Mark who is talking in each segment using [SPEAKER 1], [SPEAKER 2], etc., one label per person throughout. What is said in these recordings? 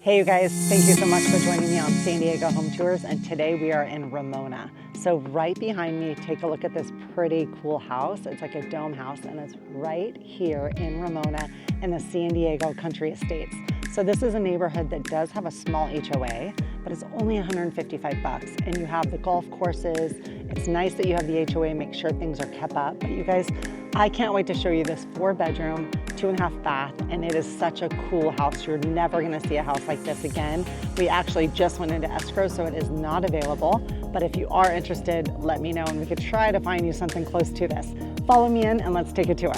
[SPEAKER 1] Hey you guys, thank you so much for joining me on San Diego Home Tours, and today we are in Ramona. So right behind me, take a look at this pretty cool house. It's like a dome house and it's right here in Ramona in the San Diego Country Estates. So this is a neighborhood that does have a small HOA, but it's only 155 bucks, and you have the golf courses. It's nice that you have the HOA, make sure things are kept up. But you guys, I can't wait to show you this 4-bedroom, 2.5 bath, and it is such a cool house. You're never gonna see a house like this again. We actually just went into escrow, so it is not available. But if you are interested, let me know and we could try to find you something close to this. Follow me in and let's take a tour.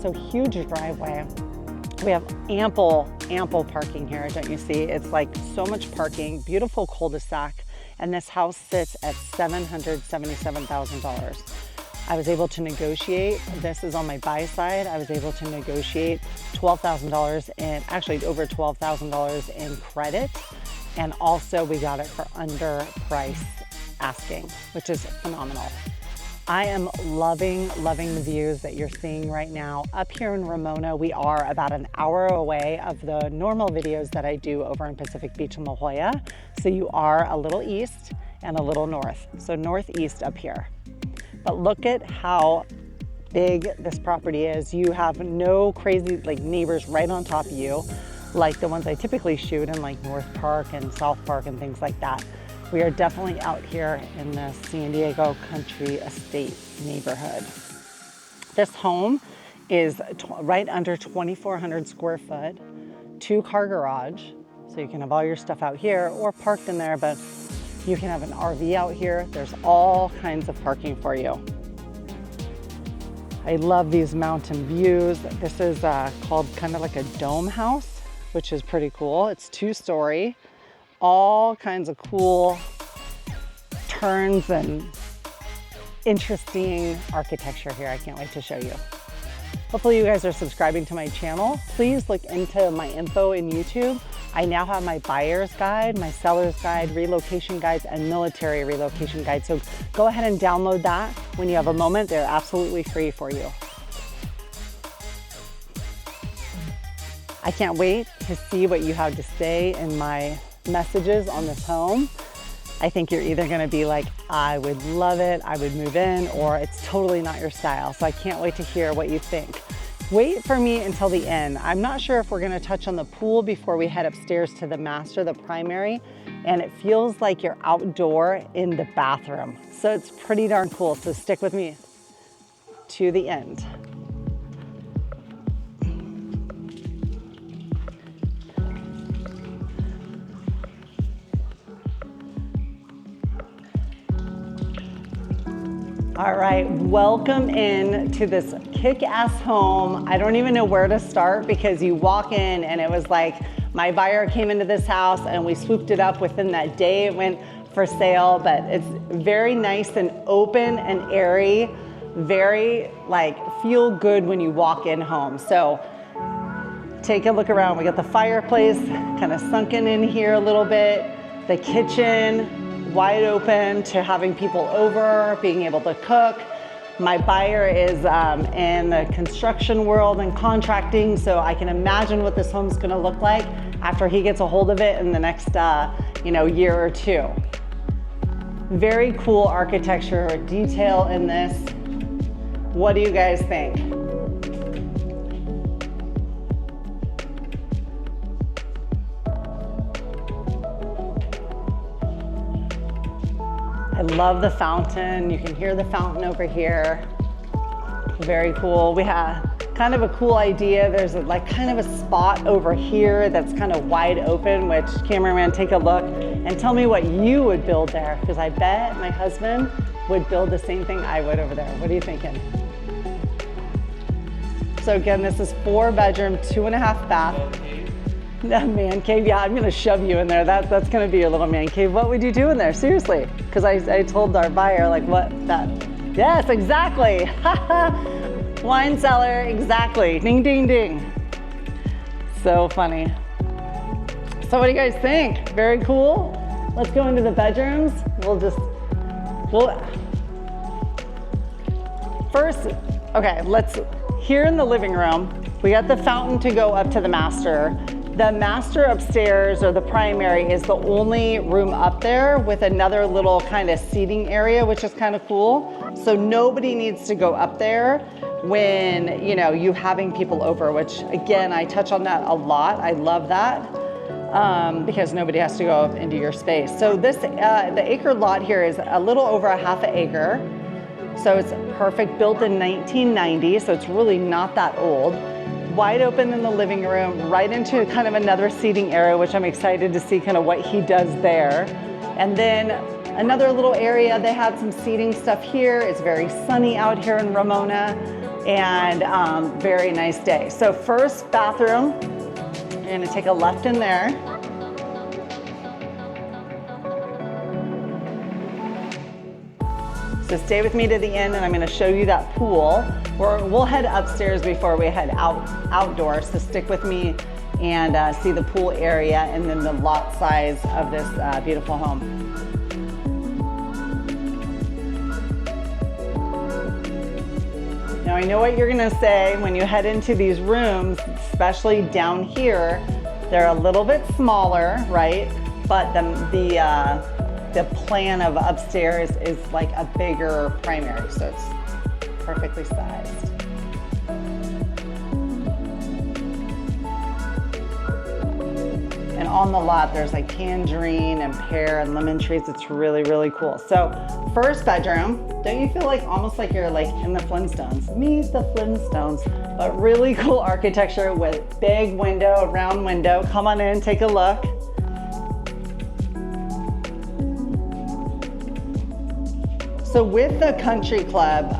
[SPEAKER 1] So huge driveway. We have ample parking here, don't you see? It's like so much parking, beautiful cul-de-sac, and this house sits at $777,000. I was able to negotiate, this is on my buy side, I was able to negotiate $12,000 in, actually over $12,000 in credit, and also we got it for under price asking, which is phenomenal. I am loving the views that you're seeing right now. Up here in Ramona, we are about an hour away of the normal videos that I do over in Pacific Beach and La Jolla. So you are a little east and a little north. So northeast up here. But look at how big this property is. You have no crazy like neighbors right on top of you, like the ones I typically shoot in like North Park and South Park and things like that. We are definitely out here in the San Diego Country Estate neighborhood. This home is right under 2,400 square foot, 2-car garage. So you can have all your stuff out here or parked in there, but you can have an RV out here. There's all kinds of parking for you. I love these mountain views. This is called kind of like a dome house, which is pretty cool. It's 2-story. All kinds of cool turns and interesting architecture here. I can't wait to show you. Hopefully you guys are subscribing to my channel. Please look into my info in YouTube. I now have my buyer's guide, my seller's guide, relocation guides, and military relocation guide. So go ahead and download that when you have a moment. They're absolutely free for you. I can't wait to see what you have to say in my messages on this home. I think you're either gonna be like, I would love it, I would move in, or it's totally not your style. So I can't wait to hear what you think. Wait for me until the end. I'm not sure if we're gonna touch on the pool before we head upstairs to the master, the primary, and it feels like you're outdoor in the bathroom. So it's pretty darn cool, so stick with me to the end. All right, welcome in to this kick-ass home. I don't even know where to start because you walk in and it was like, my buyer came into this house and we swooped it up within that day it went for sale, but it's very nice and open and airy, very like feel good when you walk in home. So take a look around. We got the fireplace kind of sunken in here a little bit, the kitchen, wide open to having people over, being able to cook. My buyer is in the construction world and contracting, so I can imagine what this home's gonna look like after he gets a hold of it in the next year or two. Very cool architecture, detail in this. What do you guys think? I love the fountain. You can hear the fountain over here. Very cool. We have kind of a cool idea. There's like kind of a spot over here that's kind of wide open, which cameraman, take a look and tell me what you would build there, because I bet my husband would build the same thing I would over there. What are you thinking? So again, this is 4-bedroom, 2.5 bath. Man cave, yeah, I'm gonna shove you in there. That's gonna be your little man cave. What would you do in there, seriously? Because I told our buyer, like, what that, yes, exactly. Wine cellar, exactly. Ding, ding, ding. So funny. So what do you guys think? Very cool. Let's go into the bedrooms. First, okay, here in the living room, we got the fountain to go up to the master. The master upstairs, or the primary, is the only room up there with another little kind of seating area, which is kind of cool. So nobody needs to go up there when, you know, you having people over, which again, I touch on that a lot. I love that because nobody has to go up into your space. So this, the acre lot here is a little over a half an acre. So it's perfect, built in 1990, so it's really not that old. Wide open in the living room, right into kind of another seating area, which I'm excited to see kind of what he does there. And then another little area, they have some seating stuff here. It's very sunny out here in Ramona, and very nice day. So first bathroom, you're gonna take a left in there. So stay with me to the end, and I'm gonna show you that pool. We'll head upstairs before we head outdoors, so stick with me and see the pool area and then the lot size of this beautiful home. Now I know what you're gonna say when you head into these rooms, especially down here, they're a little bit smaller, right? But the plan of upstairs is like a bigger primary, so it's perfectly sized. And on the lot, there's like tangerine and pear and lemon trees. It's really, really cool. So first bedroom, don't you feel like almost like you're like in the Flintstones? Meet the Flintstones, but really cool architecture with big window, round window. Come on in, take a look. So with the country club,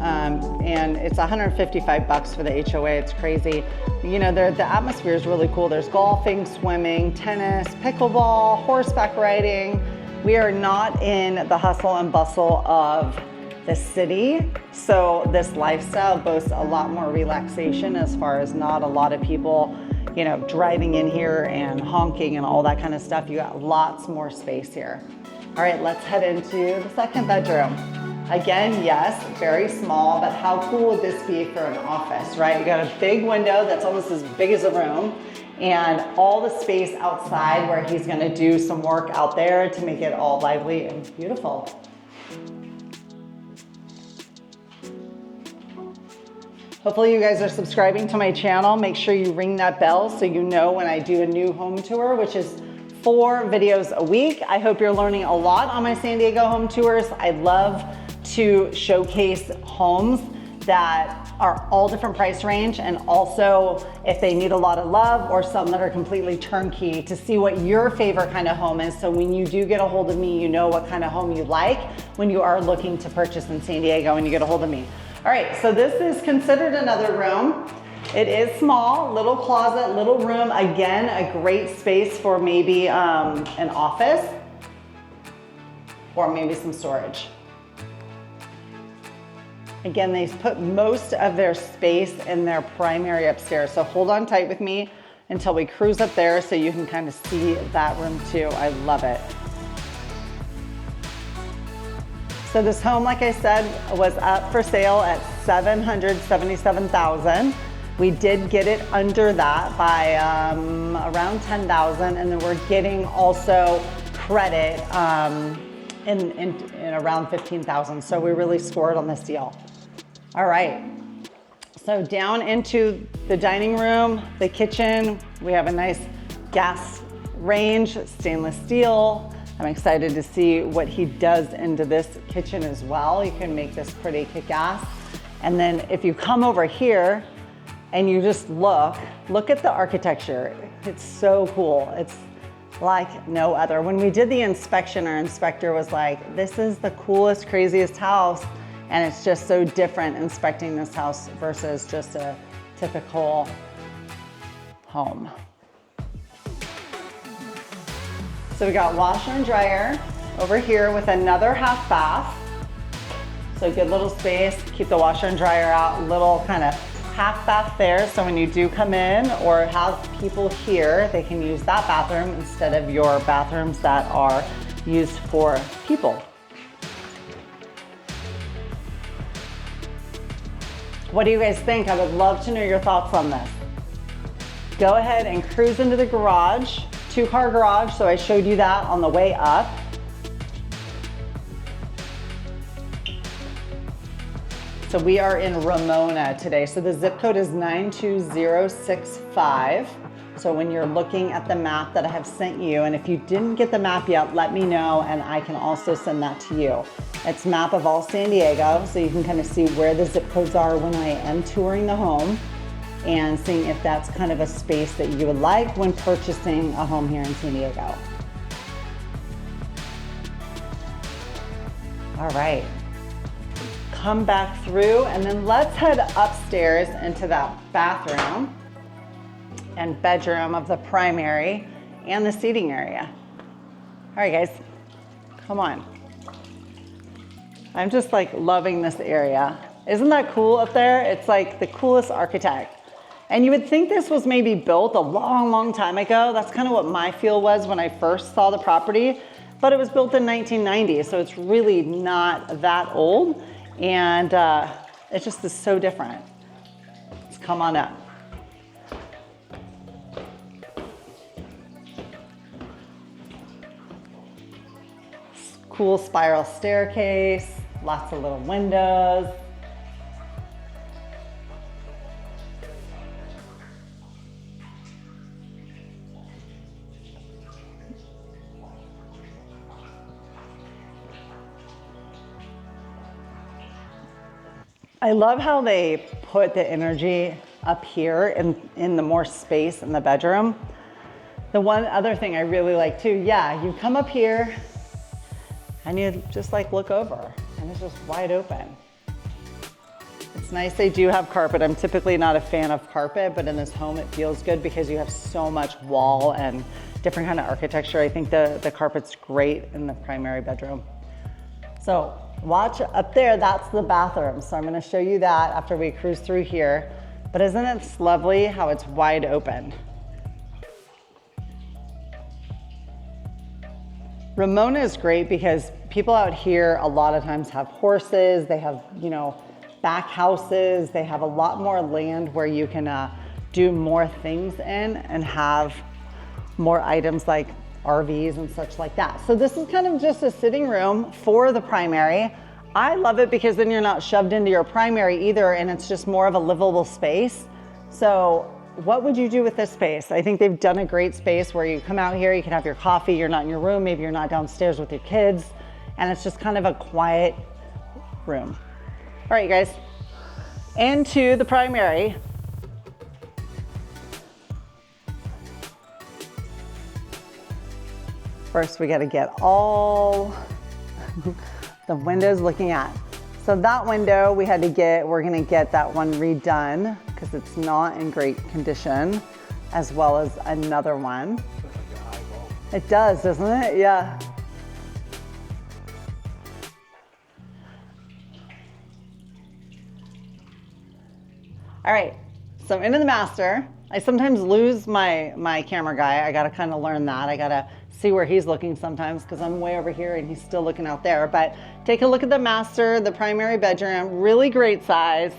[SPEAKER 1] and it's $155 for the HOA, it's crazy. You know, the atmosphere is really cool. There's golfing, swimming, tennis, pickleball, horseback riding. We are not in the hustle and bustle of the city. So this lifestyle boasts a lot more relaxation, as far as not a lot of people, you know, driving in here and honking and all that kind of stuff. You got lots more space here. All right, let's head into the second bedroom. Again, yes, very small, but how cool would this be for an office, right? You got a big window that's almost as big as a room, and all the space outside where he's gonna do some work out there to make it all lively and beautiful. Hopefully you guys are subscribing to my channel. Make sure you ring that bell so you know when I do a new home tour, which is 4 videos a week. I hope you're learning a lot on my San Diego home tours. I love to showcase homes that are all different price range, and also if they need a lot of love or some that are completely turnkey, to see what your favorite kind of home is. So when you do get a hold of me, you know what kind of home you like when you are looking to purchase in San Diego and you get a hold of me. All right, so this is considered another room. It is small, little closet, little room. Again, a great space for maybe an office or maybe some storage. Again, they put most of their space in their primary upstairs. So hold on tight with me until we cruise up there so you can kind of see that room too. I love it. So this home, like I said, was up for sale at $777,000. We did get it under that by around $10,000, and then we're getting also credit in around $15,000. So we really scored on this deal. All right, so down into the dining room, the kitchen, we have a nice gas range, stainless steel. I'm excited to see what he does into this kitchen as well. You can make this pretty kick-ass. And then if you come over here and you just look at the architecture. It's so cool. It's like no other. When we did the inspection, our inspector was like, this is the coolest, craziest house. And it's just so different inspecting this house versus just a typical home. So we got washer and dryer over here with another half bath. So good little space, keep the washer and dryer out, little kind of half bath there. So when you do come in or have people here, they can use that bathroom instead of your bathrooms that are used for people. What do you guys think? I would love to know your thoughts on this. Go ahead and cruise into the garage, 2-car garage, so I showed you that on the way up. So we are in Ramona today. So the zip code is 92065. So when you're looking at the map that I have sent you, and if you didn't get the map yet, let me know and I can also send that to you. It's map of all San Diego, so you can kind of see where the zip codes are when I am touring the home and seeing if that's kind of a space that you would like when purchasing a home here in San Diego. All right, come back through and then let's head upstairs into that bathroom and bedroom of the primary and the seating area. All right, guys, come on. I'm just like loving this area. Isn't that cool up there? It's like the coolest architect. And you would think this was maybe built a long, long time ago. That's kind of what my feel was when I first saw the property, but it was built in 1990, so it's really not that old. And it just is so different. Let's come on up. Cool spiral staircase, lots of little windows. I love how they put the energy up here in the more space in the bedroom. The one other thing I really like too, yeah, you come up here and you just like look over and it's just wide open. It's nice they do have carpet. I'm typically not a fan of carpet, but in this home it feels good because you have so much wall and different kind of architecture. I think the carpet's great in the primary bedroom. So watch up there, that's the bathroom. So I'm gonna show you that after we cruise through here. But isn't it lovely how it's wide open? Ramona is great because people out here a lot of times have horses, they have, you know, back houses, they have a lot more land where you can do more things in and have more items like RVs and such like that. So this is kind of just a sitting room for the primary. I love it because then you're not shoved into your primary either, and it's just more of a livable space. So what would you do with this space? I think they've done a great space where you come out here, you can have your coffee, you're not in your room, maybe you're not downstairs with your kids, and it's just kind of a quiet room. All right, you guys, into the primary. First, we gotta get all the windows looking at. So that window we're gonna get that one redone because it's not in great condition, as well as another one. It does, doesn't it? Yeah. All right, so into the master. I sometimes lose my camera guy. I gotta kind of learn that. I gotta see where he's looking sometimes because I'm way over here and he's still looking out there. But take a look at the master, the primary bedroom, really great size.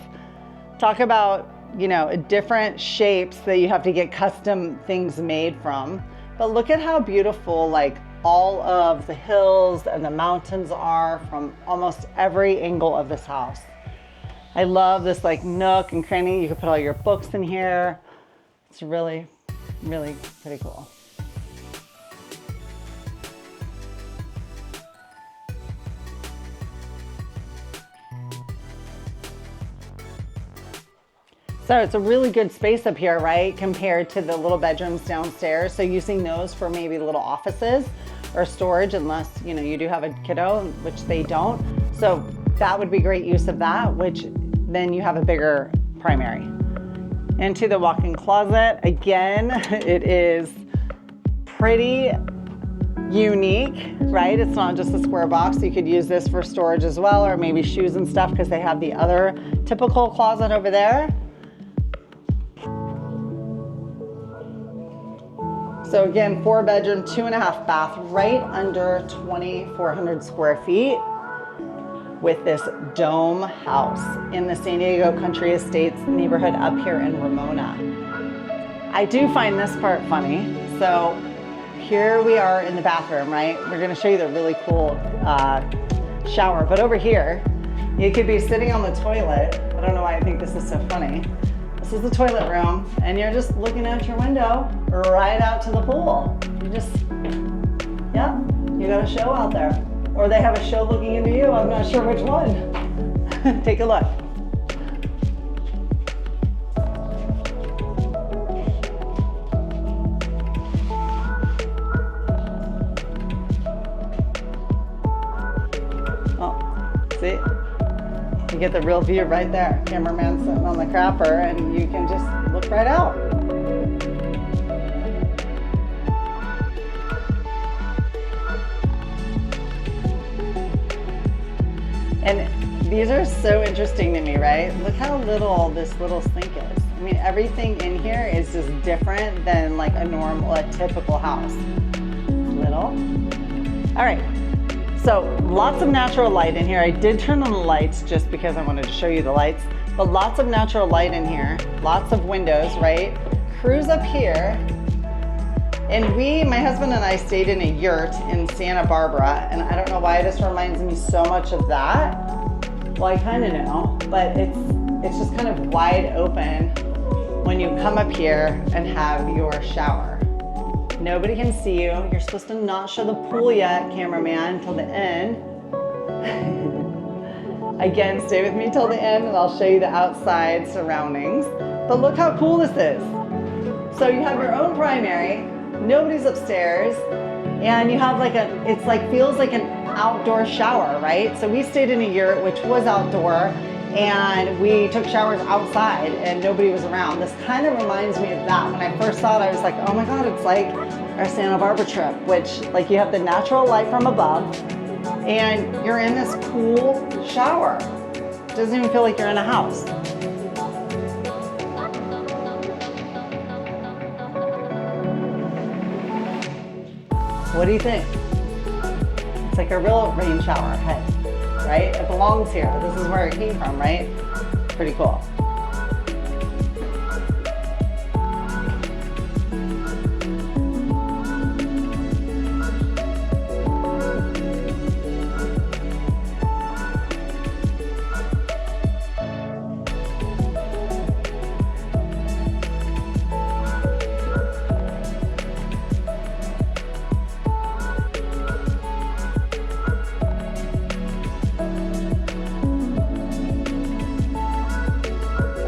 [SPEAKER 1] Talk about, you know, different shapes that you have to get custom things made from. But look at how beautiful like all of the hills and the mountains are from almost every angle of this house. I love this like nook and cranny. You can put all your books in here. It's really, really pretty cool. So it's a really good space up here, right? Compared to the little bedrooms downstairs. So using those for maybe little offices or storage, unless, you know, you do have a kiddo, which they don't. So that would be great use of that, which then you have a bigger primary. Into the walk-in closet. Again, it is pretty unique, right? It's not just a square box. You could use this for storage as well, or maybe shoes and stuff because they have the other typical closet over there. So again, 4-bedroom, 2.5 bath, right under 2,400 square feet. with this dome house in the San Diego Country Estates neighborhood up here in Ramona. I do find this part funny. So here we are in the bathroom, right? We're gonna show you the really cool shower, but over here, you could be sitting on the toilet. I don't know why I think this is so funny. This is the toilet room, and you're just looking out your window right out to the pool. You just, yeah, you got a show out there. Or they have a show looking into you, I'm not sure which one. Take a look. Oh, see? You get the real view right there. Cameraman sitting on the crapper and you can just look right out. And these are so interesting to me, right? Look how little this little sink is. I mean, everything in here is just different than like a typical house. Little. All right. So lots of natural light in here. I did turn on the lights just because I wanted to show you the lights, but lots of natural light in here, lots of windows, right? Cruise up here. And my husband and I stayed in a yurt in Santa Barbara, and I don't know why this reminds me so much of that. Well, I kind of know, but it's just kind of wide open when you come up here and have your shower. Nobody can see you. You're supposed to not show the pool yet, cameraman, until the end. Again, stay with me till the end and I'll show you the outside surroundings. But look how cool this is. So you have your own primary, nobody's upstairs, and you have feels like an outdoor shower, right? So we stayed in a yurt, which was outdoor, and we took showers outside and nobody was around. This kind of reminds me of that. When I first saw it, I was like, oh my God, it's like our Santa Barbara trip, which like you have the natural light from above and you're in this cool shower. It doesn't even feel like you're in a house. What do you think? It's like a real rain shower head. Right? It belongs here. This is where it came from, right? Pretty cool.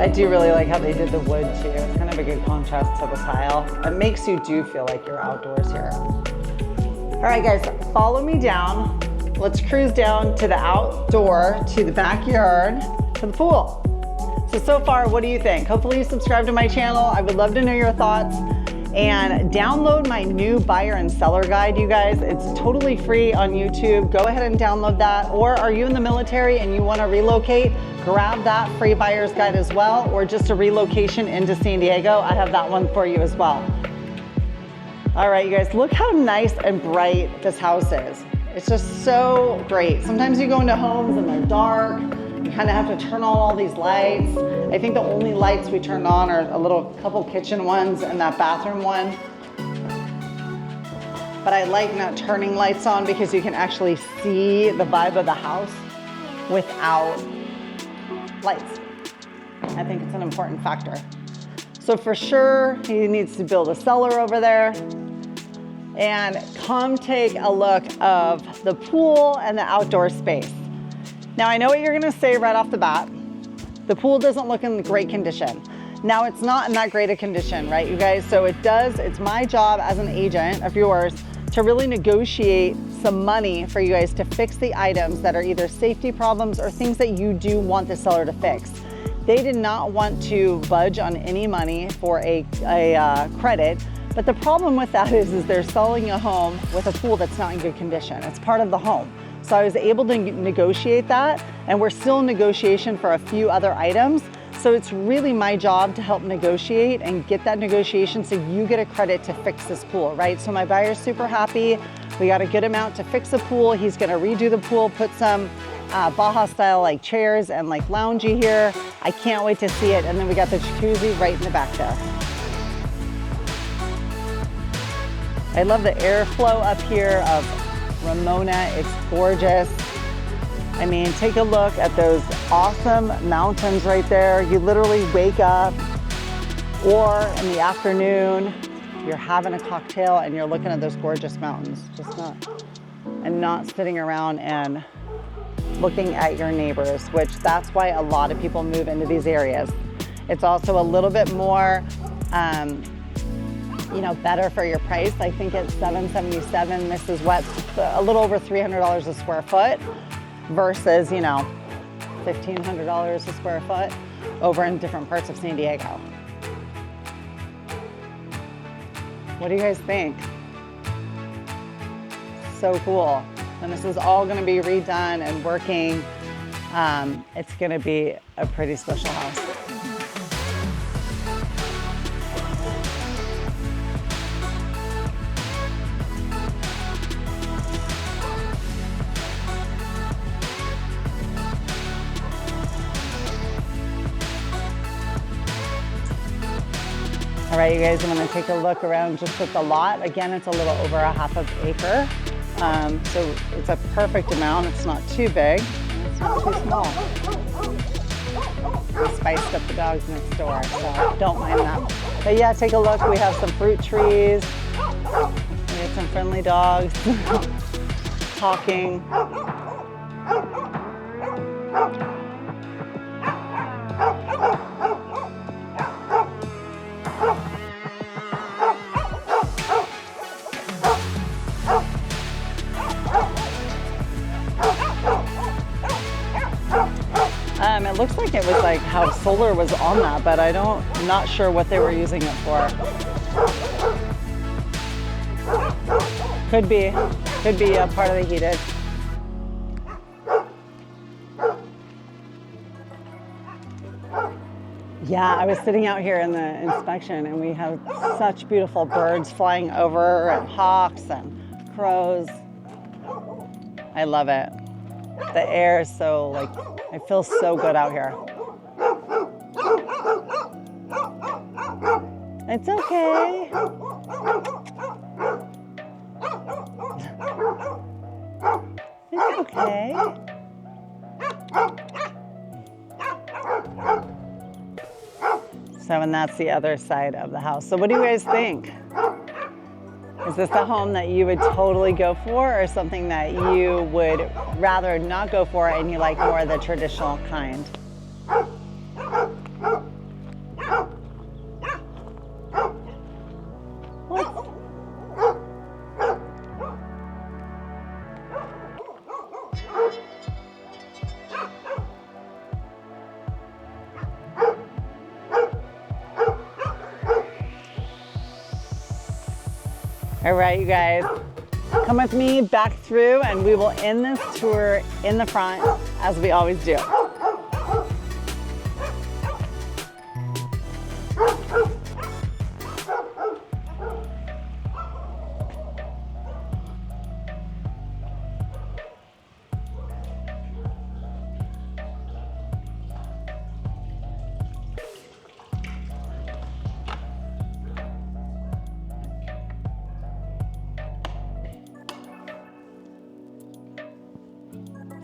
[SPEAKER 1] I do really like how they did the wood too. It's kind of a good contrast to the tile. It makes you feel like you're outdoors here. All right guys, follow me down. Let's cruise down to the outdoor, to the backyard, to the pool. So far, what do you think? Hopefully you subscribe to my channel. I would love to know your thoughts. And download my new buyer and seller guide, you guys. It's totally free on YouTube. Go ahead and download that. Or are you in the military and you want to relocate? Grab that free buyer's guide as well, or just a relocation into San Diego. I have that one for you as well. All right, you guys, look how nice and bright this house is. It's just so great. Sometimes you go into homes and they're dark. You kind of have to turn on all these lights. I think the only lights we turned on are a couple kitchen ones and that bathroom one. But I like not turning lights on because you can actually see the vibe of the house without lights. I think it's an important factor. So for sure, he needs to build a cellar over there. And come take a look of the pool and the outdoor space. Now I know what you're gonna say right off the bat. The pool doesn't look in great condition. Now it's not in that great a condition, right, you guys? So it's my job as an agent of yours to really negotiate some money for you guys to fix the items that are either safety problems or things that you do want the seller to fix. They did not want to budge on any money for a credit, but the problem with that is they're selling a home with a pool that's not in good condition. It's part of the home. So I was able to negotiate that, and we're still in negotiation for a few other items. So it's really my job to help negotiate and get that negotiation so you get a credit to fix this pool, right? So my buyer's super happy. We got a good amount to fix the pool. He's gonna redo the pool, put some Baja style like chairs and like loungy here. I can't wait to see it. And then we got the jacuzzi right in the back there. I love the airflow up here of Ramona. It's gorgeous. I mean, take a look at those awesome mountains right there. You literally wake up, or in the afternoon, you're having a cocktail and you're looking at those gorgeous mountains. Not sitting around and looking at your neighbors, which that's why a lot of people move into these areas. It's also a little bit more, better for your price. I think it's $777. This is what, a little over $300 a square foot versus, $1,500 a square foot over in different parts of San Diego. What do you guys think? So cool. And this is all going to be redone and working. It's going to be a pretty special house. All right, you guys, I'm going to take a look around just at the lot. Again, it's a little over a half an acre. So it's a perfect amount. It's not too big. It's not too small. We spiced up the dogs next door, so don't mind them. But yeah, take a look. We have some fruit trees. We have some friendly dogs talking. It looks like it was like how solar was on that, but I'm not sure what they were using it for. Could be a part of the heated. Yeah, I was sitting out here in the inspection and we have such beautiful birds flying over and hawks and crows. I love it. The air is so I feel so good out here. It's okay. It's okay. So, and that's the other side of the house. So what do you guys think? Is this a home that you would totally go for, or something that you would rather not go for and you like more of the traditional kind? All right, you guys, come with me back through and we will end this tour in the front as we always do.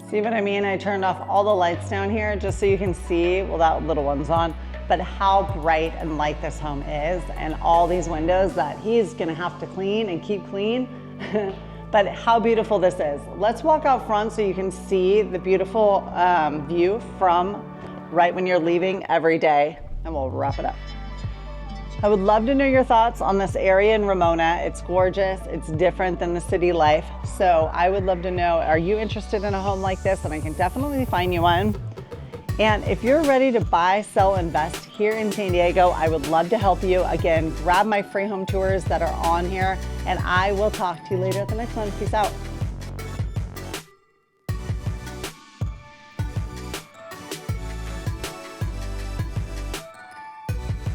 [SPEAKER 1] See what I mean? I turned off all the lights down here just so you can see, well, that little one's on, but how bright and light this home is, and all these windows that he's gonna have to clean and keep clean. But how beautiful this is. Let's walk out front so you can see the beautiful view from right when you're leaving every day, and we'll wrap it up. I would love to know your thoughts on this area in Ramona. It's gorgeous, it's different than the city life. So I would love to know, are you interested in a home like this? And I can definitely find you one. And if you're ready to buy, sell, invest here in San Diego, I would love to help you. Again, grab my free home tours that are on here, and I will talk to you later at the next one. Peace out.